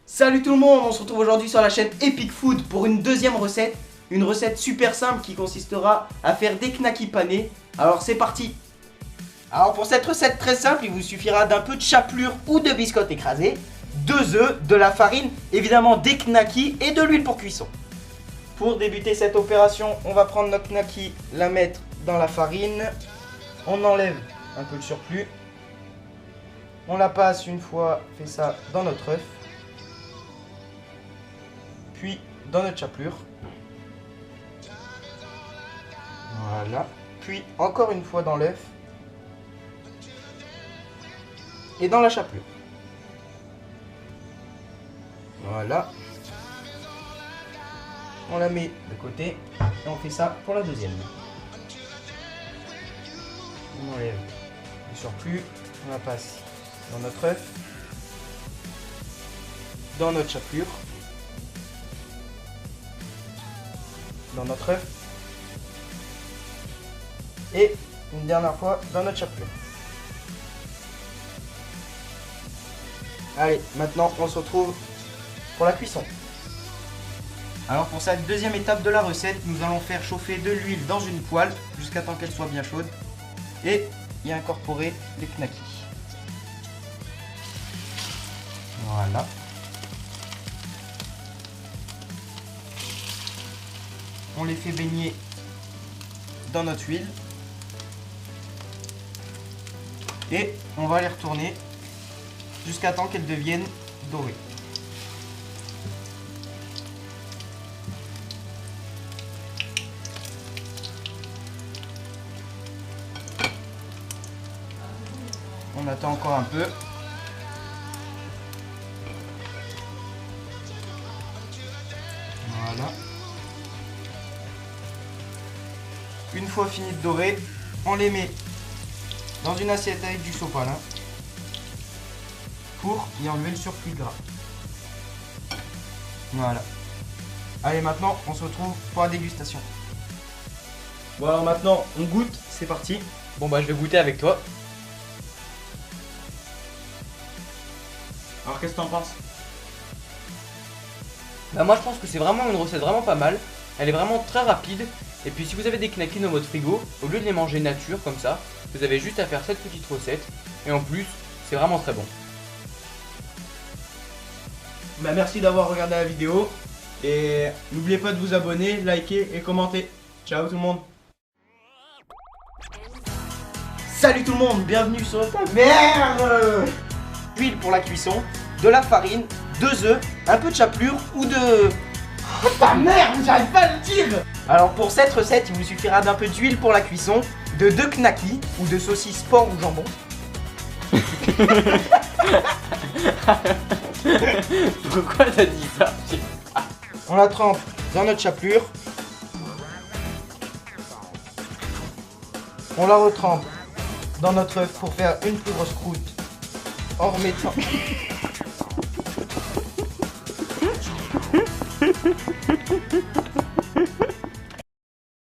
Salut tout le monde, on se retrouve aujourd'hui sur la chaîne Epic Food pour une deuxième recette. Une recette super simple qui consistera à faire des knackis panés. Alors c'est parti. Alors pour cette recette très simple, il vous suffira d'un peu de chapelure ou de biscotte écrasée, 2 œufs, de la farine, évidemment des knackis et de l'huile pour cuisson. Pour débuter cette opération, on va prendre notre knacki, la mettre dans la farine. On enlève un peu de surplus. On la passe une fois fait ça dans notre œuf. Puis dans notre chapelure. Voilà. Puis encore une fois dans l'œuf. Et dans la chapelure. Voilà. On la met de côté. Et on fait ça pour la deuxième. On enlève le surplus. On la passe dans notre œuf. Dans notre chapelure. Dans notre œuf. Et une dernière fois dans notre chapelure. Allez, maintenant on se retrouve pour la cuisson. Alors pour cette deuxième étape de la recette, nous allons faire chauffer de l'huile dans une poêle jusqu'à temps qu'elle soit bien chaude et y incorporer les knackis. Voilà. On les fait baigner dans notre huile et on va les retourner jusqu'à temps qu'elles deviennent dorées. On attend encore un peu. Voilà. Une fois fini de dorer, on les met dans une assiette avec du sopalin pour y enlever le surplus de gras. Voilà. Allez, maintenant on se retrouve pour la dégustation. Bon alors maintenant on goûte, c'est parti. Bon bah je vais goûter avec toi. Alors qu'est-ce que t'en penses? Bah moi je pense que c'est vraiment une recette vraiment pas mal. Elle est vraiment très rapide. Et puis si vous avez des knackis dans votre frigo, au lieu de les manger nature comme ça, vous avez juste à faire cette petite recette. Et en plus, c'est vraiment très bon. Bah merci d'avoir regardé la vidéo. Et n'oubliez pas de vous abonner, liker et commenter. Ciao tout le monde. Salut tout le monde, bienvenue sur ta merde. Huile pour la cuisson, de la farine, 2 œufs, un peu de chapelure ou de... Oh ta merde, j'arrive pas à le dire. Alors pour cette recette, il vous suffira d'un peu d'huile pour la cuisson, de 2 knackis ou de saucisses porc ou jambon. Pourquoi t'as dit ça? On la trempe dans notre chapelure. On la retrempe dans notre œuf pour faire une plus grosse croûte en remettant...